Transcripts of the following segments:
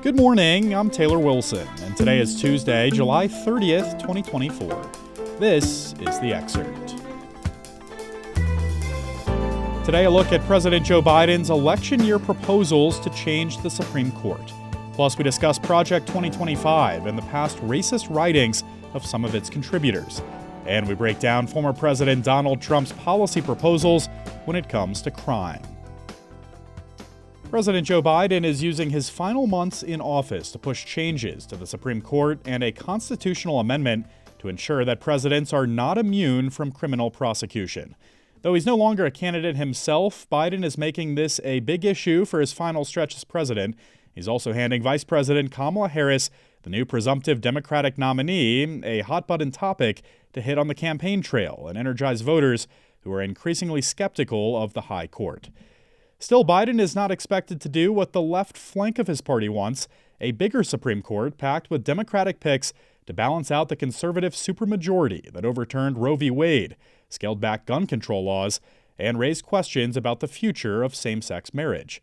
Good morning, I'm Taylor Wilson, and today is Tuesday, July 30th, 2024. This is The Excerpt. Today, a look at President Joe Biden's election year proposals to change the Supreme Court. Plus, we discuss Project 2025 and the past racist writings of some of its contributors. And we break down former President Donald Trump's policy proposals when it comes to crime. President Joe Biden is using his final months in office to push changes to the Supreme Court and a constitutional amendment to ensure that presidents are not immune from criminal prosecution. Though he's no longer a candidate himself, Biden is making this a big issue for his final stretch as president. He's also handing Vice President Kamala Harris, the new presumptive Democratic nominee, a hot-button topic to hit on the campaign trail and energize voters who are increasingly skeptical of the high court. Still, Biden is not expected to do what the left flank of his party wants, a bigger Supreme Court packed with Democratic picks to balance out the conservative supermajority that overturned Roe v. Wade, scaled back gun control laws, and raised questions about the future of same-sex marriage.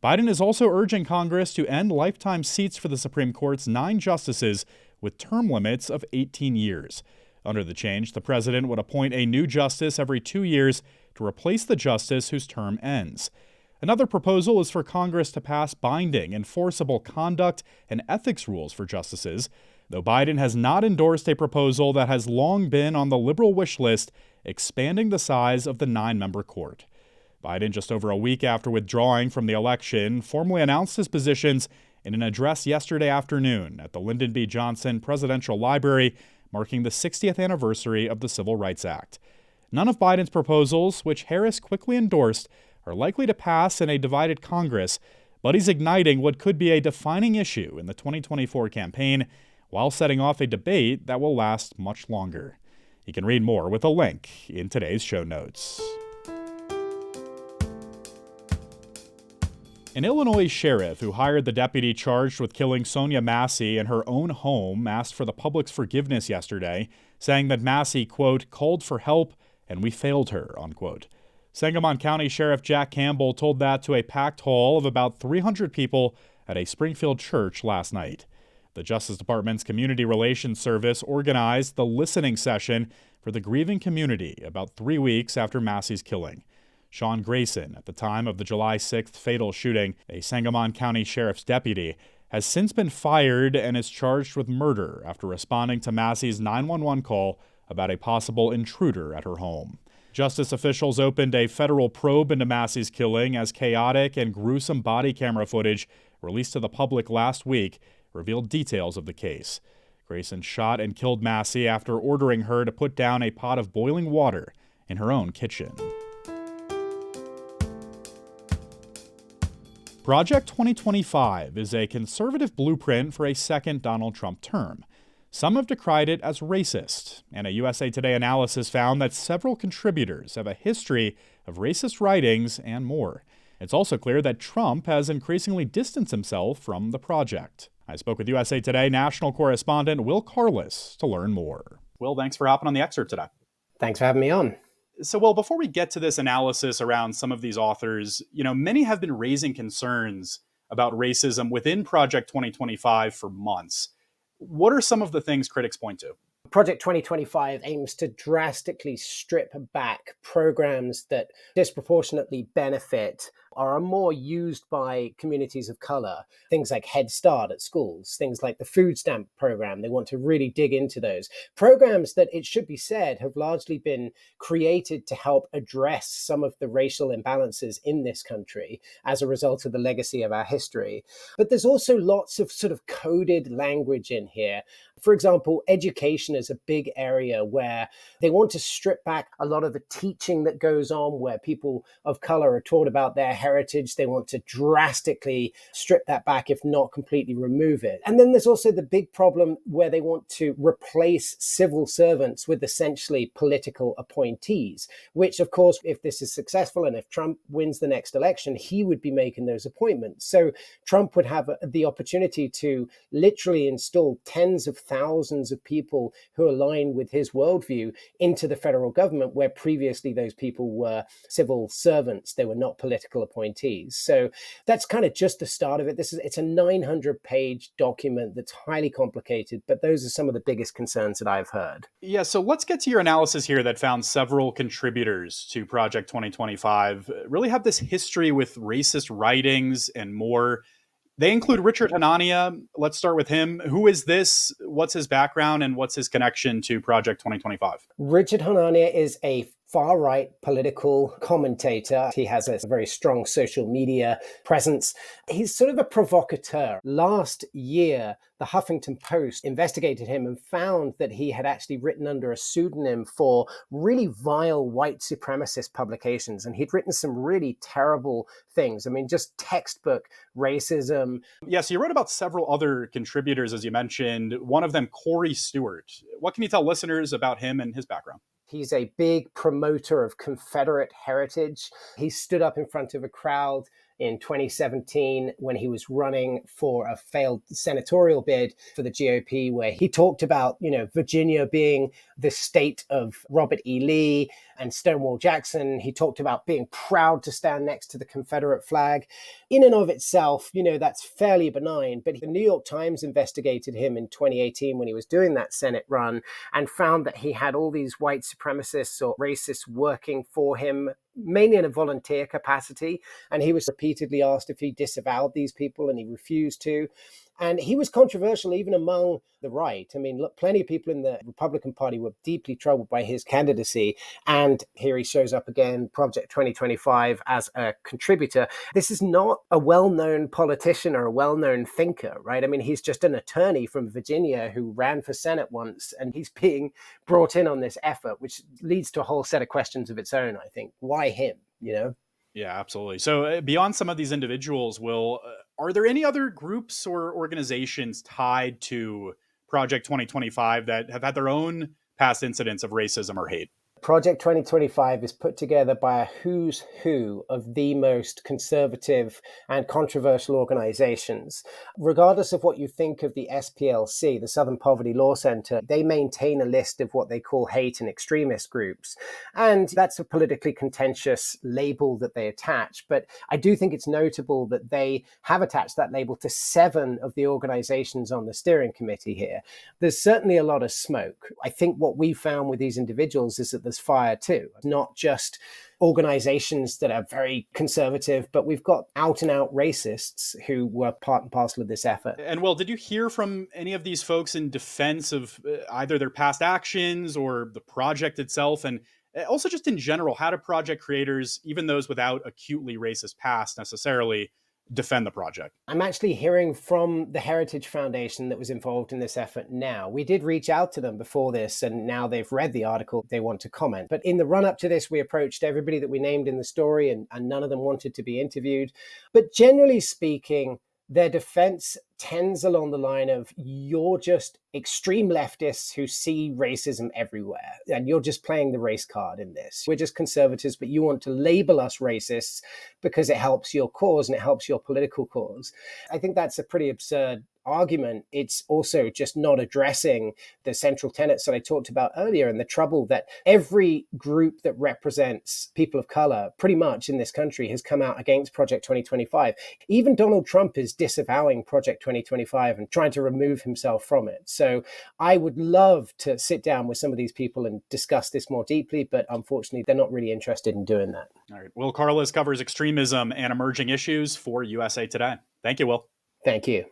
Biden is also urging Congress to end lifetime seats for the Supreme Court's 9 justices with term limits of 18 years. Under the change, the president would appoint a new justice every 2 years to replace the justice whose term ends. Another proposal is for Congress to pass binding, enforceable conduct and ethics rules for justices, though Biden has not endorsed a proposal that has long been on the liberal wish list, expanding the size of the 9-member court. Biden, just over a week after withdrawing from the election, formally announced his positions in an address yesterday afternoon at the Lyndon B. Johnson Presidential Library, marking the 60th anniversary of the Civil Rights Act. None of Biden's proposals, which Harris quickly endorsed, are likely to pass in a divided Congress, but he's igniting what could be a defining issue in the 2024 campaign while setting off a debate that will last much longer. You can read more with a link in today's show notes. An Illinois sheriff who hired the deputy charged with killing Sonia Massey in her own home asked for the public's forgiveness yesterday, saying that Massey, quote, called for help and we failed her, unquote. Sangamon County Sheriff Jack Campbell told that to a packed hall of about 300 people at a Springfield church last night. The Justice Department's Community Relations Service organized the listening session for the grieving community about 3 weeks after Massey's killing. Sean Grayson, at the time of the July 6th fatal shooting, a Sangamon County Sheriff's deputy, has since been fired and is charged with murder after responding to Massey's 911 call about a possible intruder at her home. Justice officials opened a federal probe into Massey's killing as chaotic and gruesome body camera footage released to the public last week revealed details of the case. Grayson shot and killed Massey after ordering her to put down a pot of boiling water in her own kitchen. Project 2025 is a conservative blueprint for a second Donald Trump term. Some have decried it as racist, and a USA Today analysis found that several contributors have a history of racist writings and more. It's also clear that Trump has increasingly distanced himself from the project. I spoke with USA Today national correspondent Will Carless to learn more. Will, thanks for hopping on the Excerpt today. Thanks for having me on. So, Will, before we get to this analysis around some of these authors, many have been raising concerns about racism within Project 2025 for months. What are some of the things critics point to? Project 2025 aims to drastically strip back programs that disproportionately benefit or are more used by communities of color. Things like Head Start at schools, things like the food stamp program. They want to really dig into those programs that, it should be said, have largely been created to help address some of the racial imbalances in this country as a result of the legacy of our history. But there's also lots of sort of coded language in here. For example, education is a big area where they want to strip back a lot of the teaching that goes on where people of color are taught about their heritage. They want to drastically strip that back, if not completely remove it. And then there's also the big problem where they want to replace civil servants with essentially political appointees, which, of course, if this is successful and if Trump wins the next election, he would be making those appointments. So Trump would have the opportunity to literally install tens of thousands of people who align with his worldview into the federal government, where previously those people were civil servants. They were not political appointees. appointees. So that's kind of just the start of it. It's a 900-page document that's highly complicated, but those are some of the biggest concerns that I've heard. Yeah, so let's get to your analysis here that found several contributors to Project 2025 really have this history with racist writings and more. They include Richard Hanania. Let's start with him. Who is this? What's his background and what's his connection to Project 2025? Richard Hanania is a far-right political commentator. He has a very strong social media presence. He's sort of a provocateur. Last year, the Huffington Post investigated him and found that he had actually written under a pseudonym for really vile white supremacist publications. And he'd written some really terrible things. I mean, just textbook racism. Yeah, so you wrote about several other contributors, as you mentioned, one of them, Corey Stewart. What can you tell listeners about him and his background? He's a big promoter of Confederate heritage. He stood up in front of a crowd in 2017 when he was running for a failed senatorial bid for the GOP, where he talked about, Virginia being the state of Robert E. Lee and Stonewall Jackson. He talked about being proud to stand next to the Confederate flag. In and of itself, that's fairly benign. But the New York Times investigated him in 2018 when he was doing that Senate run and found that he had all these white supremacists or racists working for him, mainly in a volunteer capacity. And he was repeatedly asked if he disavowed these people, and he refused to. And he was controversial even among the right. I mean, look, plenty of people in the Republican Party were deeply troubled by his candidacy. And here he shows up again, Project 2025, as a contributor. This is not a well-known politician or a well-known thinker, right? I mean, he's just an attorney from Virginia who ran for Senate once, and he's being brought in on this effort, which leads to a whole set of questions of its own, I think. Why him, Yeah, absolutely. So beyond some of these individuals, Will, are there any other groups or organizations tied to Project 2025 that have had their own past incidents of racism or hate? Project 2025 is put together by a who's who of the most conservative and controversial organizations. Regardless of what you think of the SPLC, the Southern Poverty Law Center, they maintain a list of what they call hate and extremist groups. And that's a politically contentious label that they attach. But I do think it's notable that they have attached that label to 7 of the organizations on the steering committee here. There's certainly a lot of smoke. I think what we found with these individuals is that there's fire too, not just organizations that are very conservative, but we've got out and out racists who were part and parcel of this effort. And Will, did you hear from any of these folks in defense of either their past actions or the project itself? And also just in general, how do project creators, even those without acutely racist past necessarily, defend the project? I'm actually hearing from the Heritage Foundation that was involved in this effort now. We did reach out to them before this, and now they've read the article. They want to comment. But in the run up to this, we approached everybody that we named in the story, and none of them wanted to be interviewed. But generally speaking, their defense tends along the line of, you're just extreme leftists who see racism everywhere, and you're just playing the race card in this. We're just conservatives, but you want to label us racists because it helps your cause and it helps your political cause. I think that's a pretty absurd argument. It's also just not addressing the central tenets that I talked about earlier, and the trouble that every group that represents people of color pretty much in this country has come out against Project 2025. Even Donald Trump is disavowing Project 2025 and trying to remove himself from it. So I would love to sit down with some of these people and discuss this more deeply, but unfortunately, they're not really interested in doing that. All right. Will Carlos covers extremism and emerging issues for USA Today. Thank you, Will. Thank you.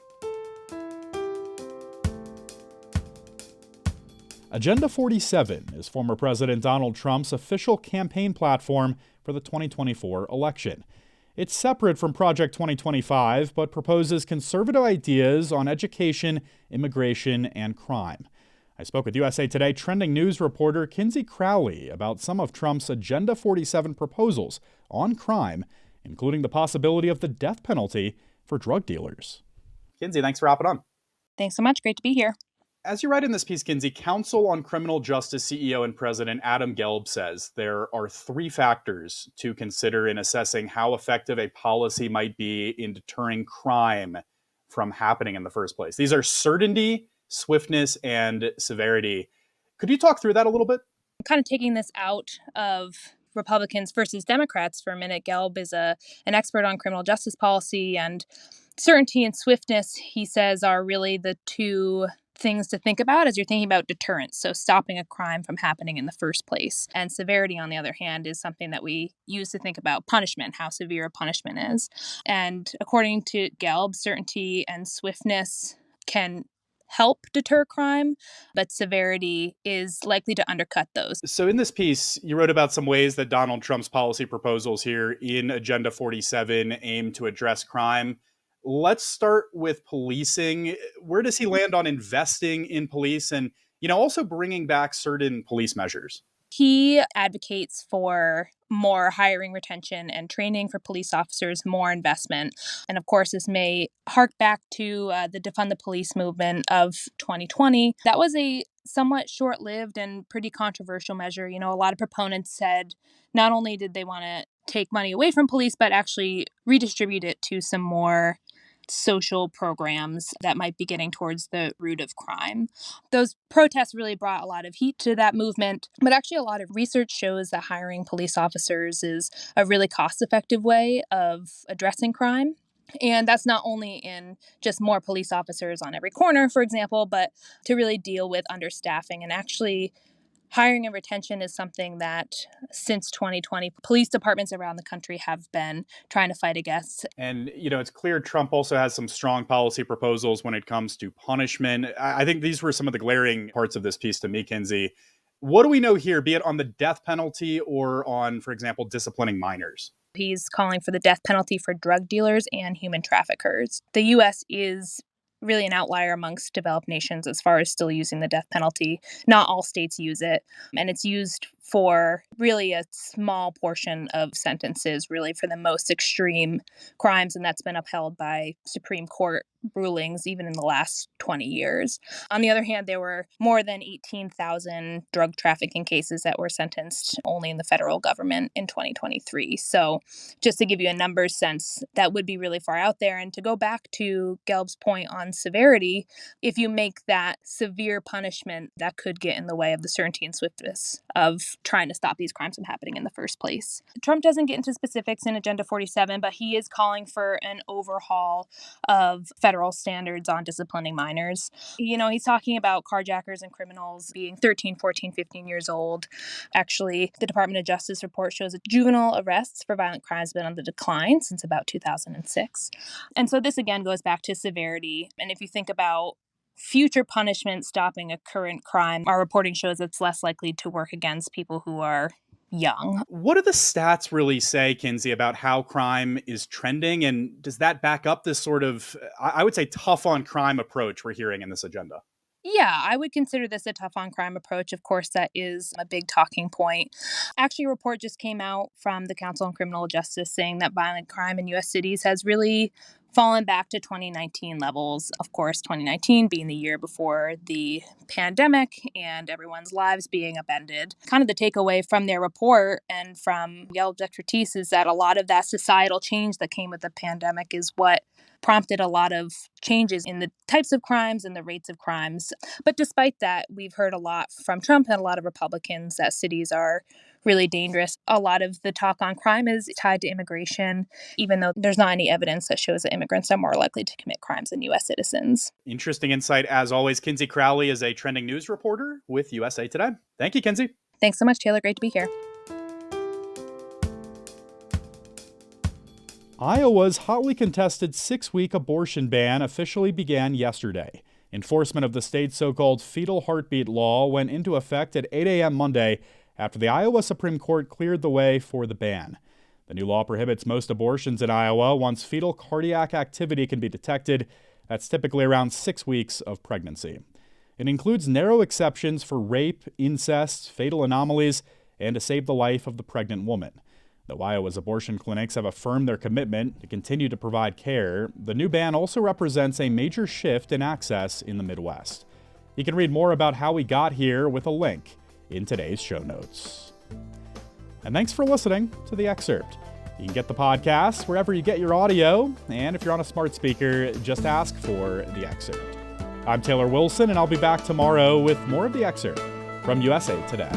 Agenda 47 is former President Donald Trump's official campaign platform for the 2024 election. It's separate from Project 2025, but proposes conservative ideas on education, immigration, and crime. I spoke with USA Today trending news reporter Kinsey Crowley about some of Trump's Agenda 47 proposals on crime, including the possibility of the death penalty for drug dealers. Kinsey, thanks for hopping on. Thanks so much. Great to be here. As you write in this piece, Kinsey, Council on Criminal Justice CEO and President Adam Gelb says there are 3 factors to consider in assessing how effective a policy might be in deterring crime from happening in the first place. These are certainty, swiftness, and severity. Could you talk through that a little bit? I'm kind of taking this out of Republicans versus Democrats for a minute. Gelb is an expert on criminal justice policy, and certainty and swiftness, he says, are really the two things to think about as you're thinking about deterrence, so stopping a crime from happening in the first place. And severity, on the other hand, is something that we use to think about punishment, how severe a punishment is. And according to Gelb, certainty and swiftness can help deter crime, but severity is likely to undercut those. So in this piece, you wrote about some ways that Donald Trump's policy proposals here in Agenda 47 aim to address crime. Let's start with policing. Where does he land on investing in police and, also bringing back certain police measures? He advocates for more hiring, retention, and training for police officers, more investment. And of course, this may hark back to the Defund the Police movement of 2020. That was a somewhat short-lived and pretty controversial measure. A lot of proponents said not only did they want to take money away from police, but actually redistribute it to some more social programs that might be getting towards the root of crime. Those protests really brought a lot of heat to that movement, but actually a lot of research shows that hiring police officers is a really cost-effective way of addressing crime. And that's not only in just more police officers on every corner, for example, but to really deal with understaffing. And actually, hiring and retention is something that since 2020, police departments around the country have been trying to fight against. And, it's clear Trump also has some strong policy proposals when it comes to punishment. I think these were some of the glaring parts of this piece to me, Kinsey. What do we know here, be it on the death penalty or on, for example, disciplining minors? He's calling for the death penalty for drug dealers and human traffickers. The U.S. is really an outlier amongst developed nations as far as still using the death penalty. Not all states use it, and it's used for really a small portion of sentences, really for the most extreme crimes, and that's been upheld by Supreme Court rulings even in the last 20 years. On the other hand, there were more than 18,000 drug trafficking cases that were sentenced only in the federal government in 2023. So just to give you a numbers sense, that would be really far out there. And to go back to Gelb's point on severity, if you make that severe punishment, that could get in the way of the certainty and swiftness of trying to stop these crimes from happening in the first place. Trump doesn't get into specifics in Agenda 47, but he is calling for an overhaul of federal standards on disciplining minors. He's talking about carjackers and criminals being 13, 14, 15 years old. Actually, the Department of Justice report shows that juvenile arrests for violent crimes have been on the decline since about 2006. And so this again goes back to severity. And if you think about future punishment stopping a current crime, our reporting shows it's less likely to work against people who are young. What do the stats really say, Kinsey, about how crime is trending? And does that back up this sort of, I would say, tough on crime approach we're hearing in this agenda? Yeah, I would consider this a tough on crime approach. Of course, that is a big talking point. Actually, a report just came out from the Council on Criminal Justice saying that violent crime in U.S. cities has really fallen back to 2019 levels. Of course, 2019 being the year before the pandemic and everyone's lives being upended. Kind of the takeaway from their report and from Gelb's expertise is that a lot of that societal change that came with the pandemic is what prompted a lot of changes in the types of crimes and the rates of crimes. But despite that, we've heard a lot from Trump and a lot of Republicans that cities are really dangerous. A lot of the talk on crime is tied to immigration, even though there's not any evidence that shows that immigrants are more likely to commit crimes than U.S. citizens. Interesting insight, as always. Kinsey Crowley is a trending news reporter with USA Today. Thank you, Kinsey. Thanks so much, Taylor. Great to be here. Iowa's hotly contested 6-week abortion ban officially began yesterday. Enforcement of the state's so-called fetal heartbeat law went into effect at 8 a.m. Monday after the Iowa Supreme Court cleared the way for the ban. The new law prohibits most abortions in Iowa once fetal cardiac activity can be detected. That's typically around 6 weeks of pregnancy. It includes narrow exceptions for rape, incest, fatal anomalies, and to save the life of the pregnant woman. Though Iowa's abortion clinics have affirmed their commitment to continue to provide care, the new ban also represents a major shift in access in the Midwest. You can read more about how we got here with a link in today's show notes. And thanks for listening to The Excerpt. You can get the podcast wherever you get your audio, and if you're on a smart speaker, just ask for The Excerpt. I'm Taylor Wilson, and I'll be back tomorrow with more of The Excerpt from USA Today.